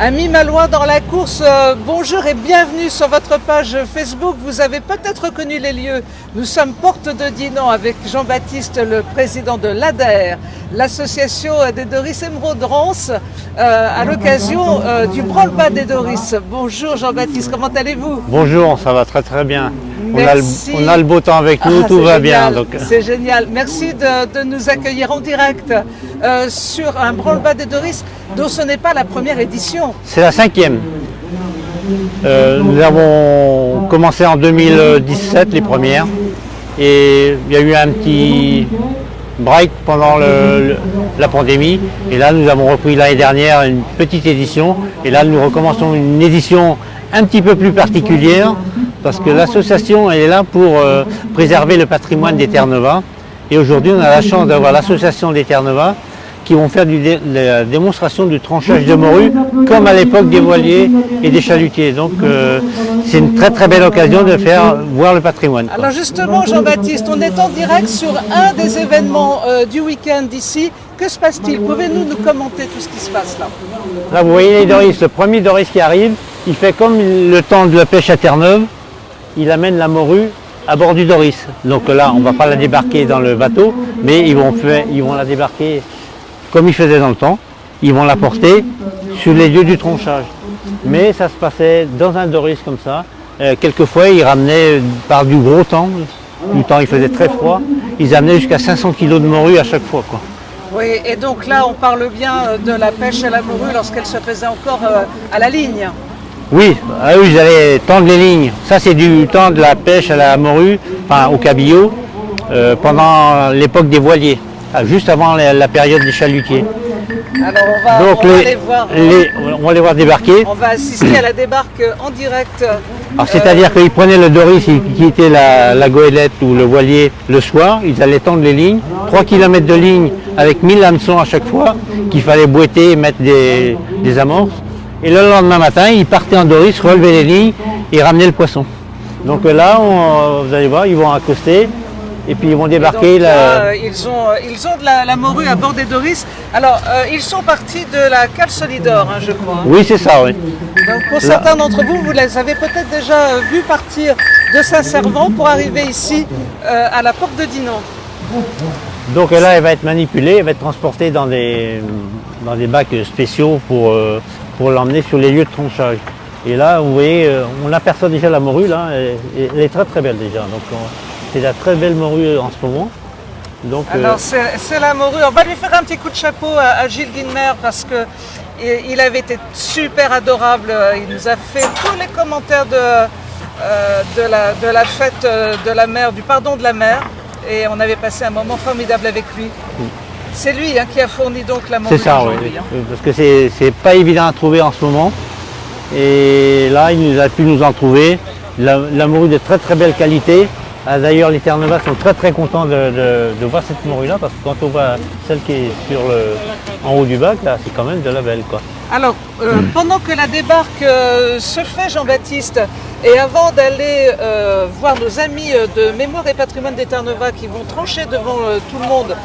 Amis malouins dans la course, bonjour et bienvenue sur votre page Facebook. Vous avez peut-être reconnu les lieux. Nous sommes porte de Dinan avec Jean-Baptiste, le président de l'ADER, l'association des Doris Émeraude Rance, à l'occasion du branle-bas des Doris. Bonjour Jean-Baptiste, comment allez-vous? Bonjour, ça va très très bien. Merci. On a le beau temps avec nous, tout va bien. C'est génial. Merci de nous accueillir en direct sur un branle-bas des Doris dont ce n'est pas la première édition. C'est la 5e. Nous avons commencé en 2017 les premières et il y a eu un petit break pendant la pandémie et là nous avons repris l'année dernière une petite édition et là nous recommençons une édition un petit peu plus particulière parce que l'association est là pour préserver le patrimoine des Terre-Neuve et aujourd'hui on a la chance d'avoir l'association des Terre-Neuve qui vont faire la démonstration du tranchage de morue comme à l'époque des voiliers et des chalutiers. Donc c'est une très très belle occasion de faire voir le patrimoine. Alors justement Jean-Baptiste, on est en direct sur un des événements du week-end ici. Que se passe-t-il? Pouvez-vous nous commenter tout ce qui se passe là? Là vous voyez les Doris, le premier Doris qui arrive, il fait comme le temps de la pêche à Terre-Neuve, il amène la morue à bord du Doris. Donc là on ne va pas la débarquer dans le bateau, mais ils vont la débarquer comme ils faisaient dans le temps, ils vont la porter sur les lieux du tronchage. Mais ça se passait dans un Doris comme ça. Quelquefois, ils ramenaient par du gros temps, du temps il faisait très froid, ils amenaient jusqu'à 500 kg de morue à chaque fois, quoi. Oui, et donc là, on parle bien de la pêche à la morue lorsqu'elle se faisait encore à la ligne. Oui, ils allaient tendre les lignes. Ça, c'est du temps de la pêche à la morue, enfin au cabillaud, pendant l'époque des voiliers. Juste avant la période des chalutiers. Alors on va les voir débarquer. On va assister à la débarque en direct. C'est-à-dire qu'ils prenaient le Doris, ils quittaient la goélette ou le voilier le soir, ils allaient tendre les lignes, 3 km de ligne avec 1000 hameçons à chaque fois, qu'il fallait boîter et mettre des amorces. Et le lendemain matin, ils partaient en Doris, relevaient les lignes et ramenaient le poisson. Donc là, vous allez voir, ils vont accoster. Et puis ils vont débarquer. Ils ont de la morue à bord des Doris. Alors, ils sont partis de la cale Solidor, hein, je crois. Oui, c'est ça, oui. Donc, pour certains d'entre vous, vous les avez peut-être déjà vus partir de Saint-Servant pour arriver ici, à la porte de Dinan. Donc là, elle va être manipulée, elle va être transportée dans des bacs spéciaux pour l'emmener sur les lieux de tronchage. Et là, vous voyez, on aperçoit déjà la morue, là, elle est très très belle déjà. Donc, c'est la très belle morue en ce moment. Donc, alors c'est la morue. On va lui faire un petit coup de chapeau à Gilles Guilmer parce que il avait été super adorable. Il nous a fait tous les commentaires de la fête de la mer, du pardon de la mer. Et on avait passé un moment formidable avec lui. C'est lui qui a fourni donc la morue. C'est ça, oui. Parce que c'est pas évident à trouver en ce moment. Et là, il nous a pu nous en trouver. La morue de très très belle qualité. D'ailleurs, les Terre-Neuve sont très très contents de voir cette morue-là, parce que quand on voit celle qui est en haut du bac, là, c'est quand même de la belle, quoi. Alors, pendant que la débarque se fait, Jean-Baptiste, et avant d'aller voir nos amis de Mémoire et Patrimoine des Terre-Neuve qui vont trancher devant tout le monde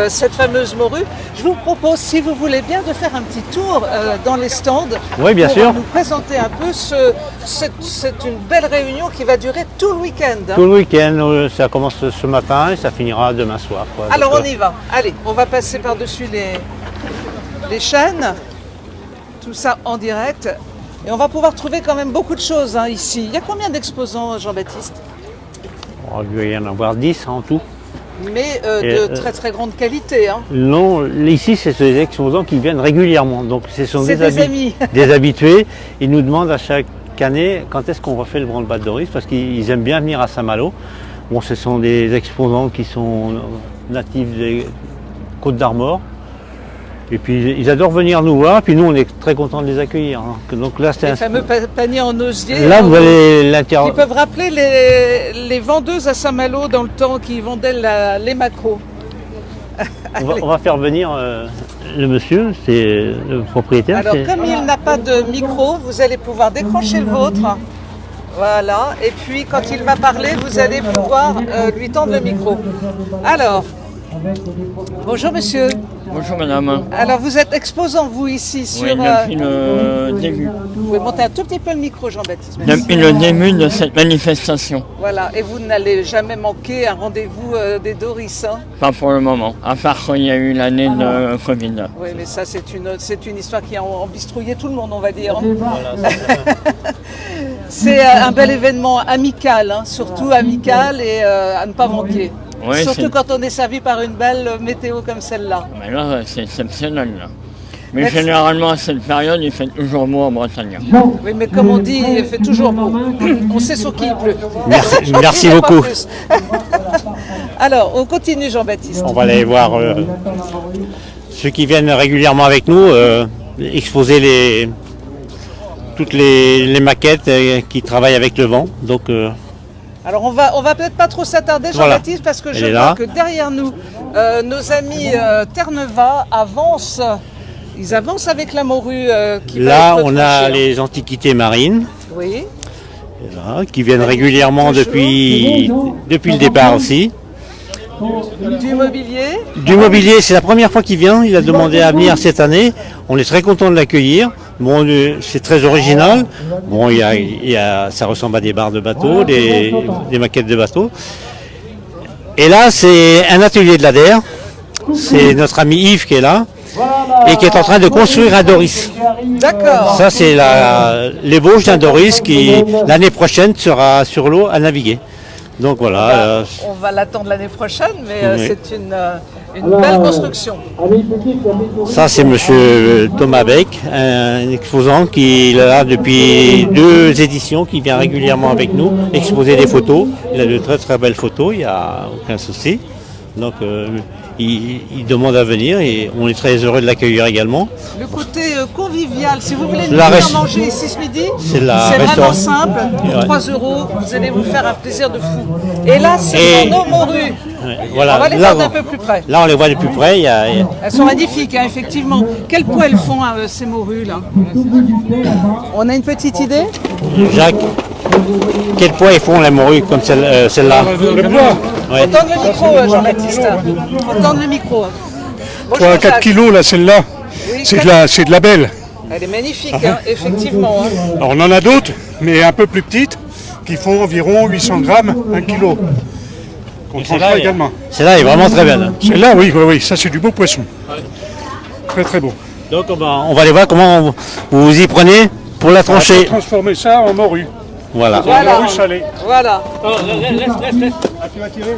cette fameuse morue, je vous propose, si vous voulez bien, de faire un petit tour dans les stands. Oui, bien sûr. Pour nous présenter un peu c'est une belle réunion qui va durer tout le week-end. Tout le week-end, ça commence ce matin et ça finira demain soir, quoi. Alors on y va. Allez, on va passer par-dessus les chaînes. Tout ça en direct. Et on va pouvoir trouver quand même beaucoup de choses ici. Il y a combien d'exposants, Jean-Baptiste? Il va y en avoir 10 en tout. Mais de très très grande qualité. Non, ici c'est des exposants qui viennent régulièrement. Donc ce sont des amis. Des habitués. Ils nous demandent à chaque année quand est-ce qu'on refait le branle-bas de Doris, parce qu'ils aiment bien venir à Saint-Malo. Bon, ce sont des exposants qui sont natifs des Côtes d'Armor. Et puis ils adorent venir nous voir, puis nous on est très contents de les accueillir. Donc là, c'est les fameux paniers en osier. Là vous allez l'intérieur. Qui peuvent rappeler les vendeuses à Saint-Malo dans le temps qui vendaient les maquereaux. On va faire venir le monsieur, c'est le propriétaire. Alors comme il n'a pas de micro, vous allez pouvoir décrocher le vôtre. Voilà, et puis quand il va parler, vous allez pouvoir lui tendre le micro. Alors, bonjour monsieur. Bonjour madame. Alors vous êtes exposant vous ici sur... Oui, depuis le début. Vous pouvez monter un tout petit peu le micro Jean-Baptiste. Merci. Depuis le début de cette manifestation. Voilà, et vous n'allez jamais manquer un rendez-vous des Doris. Hein? Pas pour le moment, à part qu'il y a eu l'année de Covid. Oui, mais ça c'est une histoire qui a embistrouillé tout le monde, on va dire. C'est un bel événement amical, hein, surtout amical et à ne pas manquer. Oui, surtout quand on est servi par une belle météo comme celle-là. Mais là, c'est exceptionnel. Là. Mais Merci. Généralement, à cette période, il fait toujours beau en Bretagne. Oui, mais comme on dit, il fait toujours beau. On sait sur qui il pleut. Merci Pas beaucoup. plus. Alors, on continue Jean-Baptiste. On va aller voir ceux qui viennent régulièrement avec nous exposer toutes les maquettes qui travaillent avec le vent. Donc, Alors on va peut-être pas trop s'attarder Jean-Baptiste parce que je vois que derrière nous, nos amis Terre-Neuve avancent. Ils avancent avec la morue qui va là, être on a tranchée. les antiquités marines Oui. là, qui viennent régulièrement depuis le départ aussi. Du mobilier. Du mobilier, c'est la première fois qu'il vient. Il a demandé à venir cette année. On est très content de l'accueillir. Bon, c'est très original. Bon, ça ressemble à des barres de bateaux, des maquettes de bateaux. Et là, c'est un atelier de l'ADER. C'est notre ami Yves qui est là et qui est en train de construire un Doris. D'accord. Ça, c'est l'ébauche d'un Doris qui, l'année prochaine, sera sur l'eau à naviguer. Donc voilà. On va l'attendre l'année prochaine, mais Oui. c'est une belle construction. Ça, c'est monsieur Thomas Beck, un exposant qui est là depuis 2 éditions, qui vient régulièrement avec nous exposer des photos. Il a de très très belles photos, il n'y a aucun souci. Donc il demande à venir et on est très heureux de l'accueillir également. Le côté convivial, si vous voulez La venir manger ici ce midi, c'est vraiment restaurant. simple. Pour 3 €, vous allez vous faire un plaisir de fou. Et là, ce sont nos morues. Voilà. On va les voir d'un peu plus près. Là, on les voit de plus près. Elles sont magnifiques, hein, effectivement. Quel poids elles font, ces morues là? On a une petite idée? Jacques, quel poids ils font les morues comme celle-là? Le poids, Ouais. Faut tendre le micro, Jean-Baptiste. Faut tendre le micro. Bonjour, 4 Jacques. kilos là, celle-là, Oui, c'est de la belle. Elle est magnifique, hein, effectivement. Hein. Alors on en a d'autres, mais un peu plus petites, qui font environ 800 grammes, 1 kilo. Qu'on tranchera également. Celle-là est vraiment très belle. Celle-là, oui, oui, ça c'est du beau poisson. Très très beau. Donc on va aller voir comment vous vous y prenez pour la On va trancher. transformer ça en morue. Voilà. En morue salée. Voilà. Ah, tu vas tirer?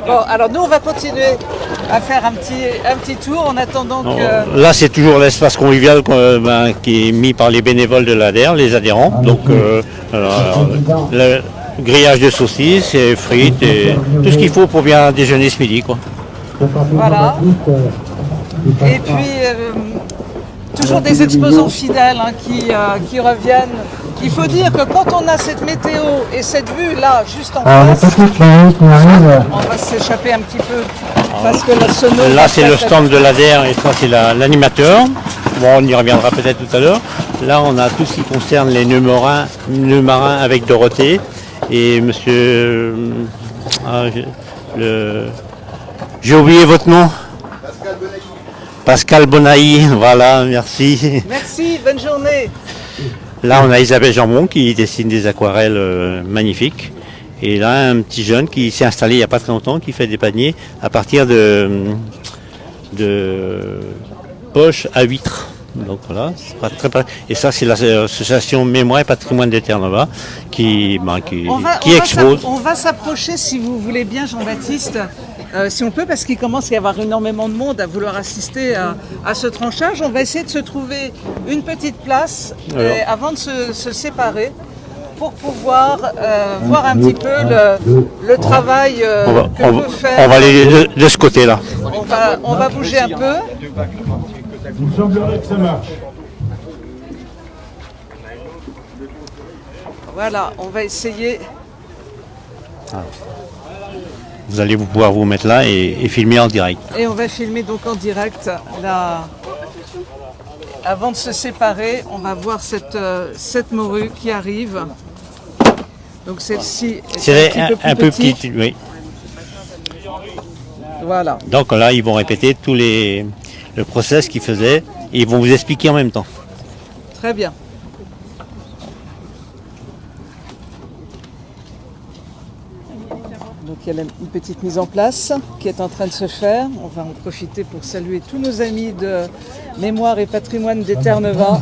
Bon, alors nous, on va continuer à faire un petit tour en attendant que... Là, c'est toujours l'espace convivial qui est mis par les bénévoles de l'ADER, les adhérents. Donc, le grillage de saucisses, et frites, et tout ce qu'il faut pour bien déjeuner ce midi, quoi. Voilà. Et puis, toujours des exposants fidèles hein, qui reviennent. Il faut dire que quand on a cette météo et cette vue là, juste en face, on va s'échapper un petit peu parce que la sono... Là, c'est le stand de l'ADER et ça, c'est l'animateur. Bon, on y reviendra peut-être tout à l'heure. Là, on a tout ce qui concerne les nœuds marins avec Dorothée et monsieur... J'ai oublié votre nom. Pascal Bonaï, voilà, merci. Merci, bonne journée. Là, on a Isabelle Jambon qui dessine des aquarelles magnifiques. Et là, un petit jeune qui s'est installé il n'y a pas très longtemps, qui fait des paniers à partir de poches à huîtres. Donc voilà, c'est pas très. Et ça, c'est l'association Mémoire et Patrimoine de Terre-Neuve qui expose. On va s'approcher, si vous voulez bien, Jean-Baptiste, si on peut, parce qu'il commence à y avoir énormément de monde à vouloir assister à ce tranchage. On va essayer de se trouver une petite place avant de se séparer pour pouvoir voir un petit peu le travail que peut faire. On va aller de ce côté-là. On va bouger un peu. Il semblerait que ça marche. Voilà, on va essayer. Vous allez pouvoir vous mettre là et filmer en direct. Et on va filmer donc en direct. Là. Avant de se séparer, on va voir cette morue qui arrive. Donc celle-ci est C'est un peu petit. petite, oui. Voilà. Donc là, ils vont répéter le process qu'ils faisaient et ils vont vous expliquer en même temps. Très bien. Donc il y a une petite mise en place qui est en train de se faire. On va en profiter pour saluer tous nos amis de Mémoire et Patrimoine d'Eterneva.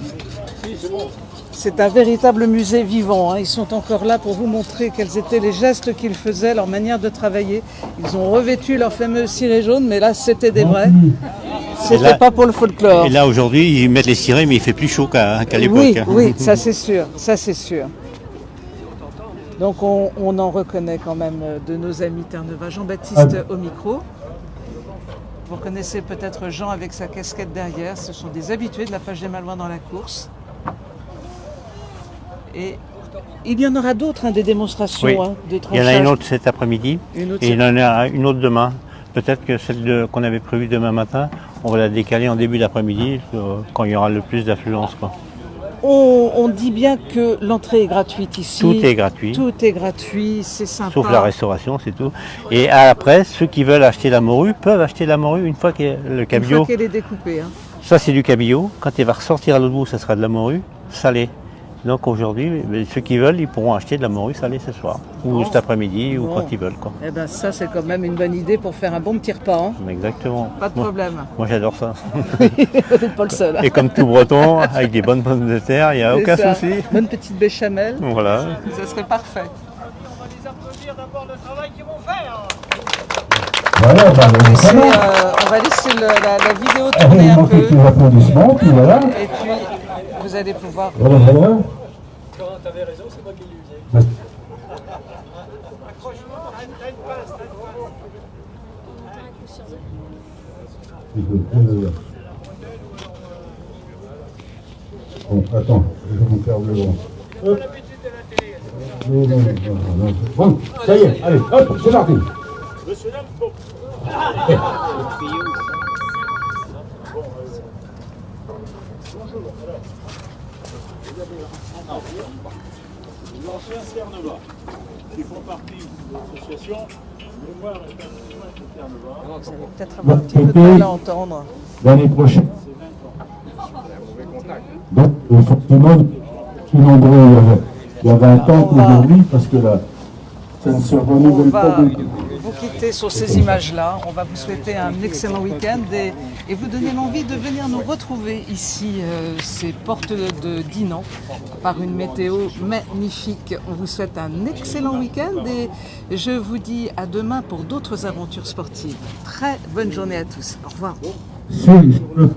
C'est un véritable musée vivant, hein. Ils sont encore là pour vous montrer quels étaient les gestes qu'ils faisaient, leur manière de travailler. Ils ont revêtu leur fameux ciré jaune, mais là c'était des vrais. C'était pas pour le folklore. Et là aujourd'hui, ils mettent les cirés, mais il fait plus chaud qu'à l'époque. Oui, oui, ça c'est sûr, ça c'est sûr. Donc on en reconnaît quand même de nos amis Terre-Neuve. Jean-Baptiste au micro. Vous connaissez peut-être Jean avec sa casquette derrière. Ce sont des habitués de la Page des Malouins dans la course. Et il y en aura d'autres, hein, des démonstrations, Oui. hein, de Il tranchage. y en a une autre cet après-midi et il y en a une autre demain. Peut-être que celle qu'on avait prévue demain matin, on va la décaler en début d'après-midi quand il y aura le plus d'affluence, quoi. On dit bien que l'entrée est gratuite ici. Tout est gratuit. Tout est gratuit, c'est sympa. Sauf la restauration, c'est tout. Et après, ceux qui veulent acheter la morue peuvent acheter la morue une fois que le Une cabillaud. fois qu'elle est découpée. Hein. Ça, c'est du cabillaud. Quand il va ressortir à l'autre bout, ça sera de la morue salée. Donc aujourd'hui, ceux qui veulent, ils pourront acheter de la morue salée ce soir, ou cet après-midi, ou Bon. quand ils veulent, quoi. Eh ben ça, c'est quand même une bonne idée pour faire un bon petit repas. Hein. Exactement. Pas de problème. Moi, j'adore ça. Vous n'êtes pas le seul. Et comme tout breton, avec des bonnes pommes de terre, il n'y a C'est aucun ça. souci. Bonne petite béchamel, Voilà. ça serait parfait. Voilà, On va laisser la vidéo tourner un peu. quelques applaudissements, puis voilà. Et puis, vous allez pouvoir... Voilà, voilà. Bon, attends, je vais me faire le long. Hop. Non. Bon, ça y est, allez, hop, c'est parti. L'ancien Terre-Neuve, qui font partie de l'association Mémoire et Patrimoine de Terre-Neuve. Vous allez peut-être avoir un petit peu de mal à entendre. L'année prochaine. Donc, forcément, plus nombreux il y a 20 ans qu'aujourd'hui, parce que là, ça ne se On renouvelle va pas beaucoup. vous quitter sur ces images-là. On va vous souhaiter un excellent week-end et vous donner l'envie de venir nous retrouver ici, ces portes de Dinan, par une météo magnifique. On vous souhaite un excellent week-end et je vous dis à demain pour d'autres aventures sportives. Très bonne journée à tous. Au revoir. Sur le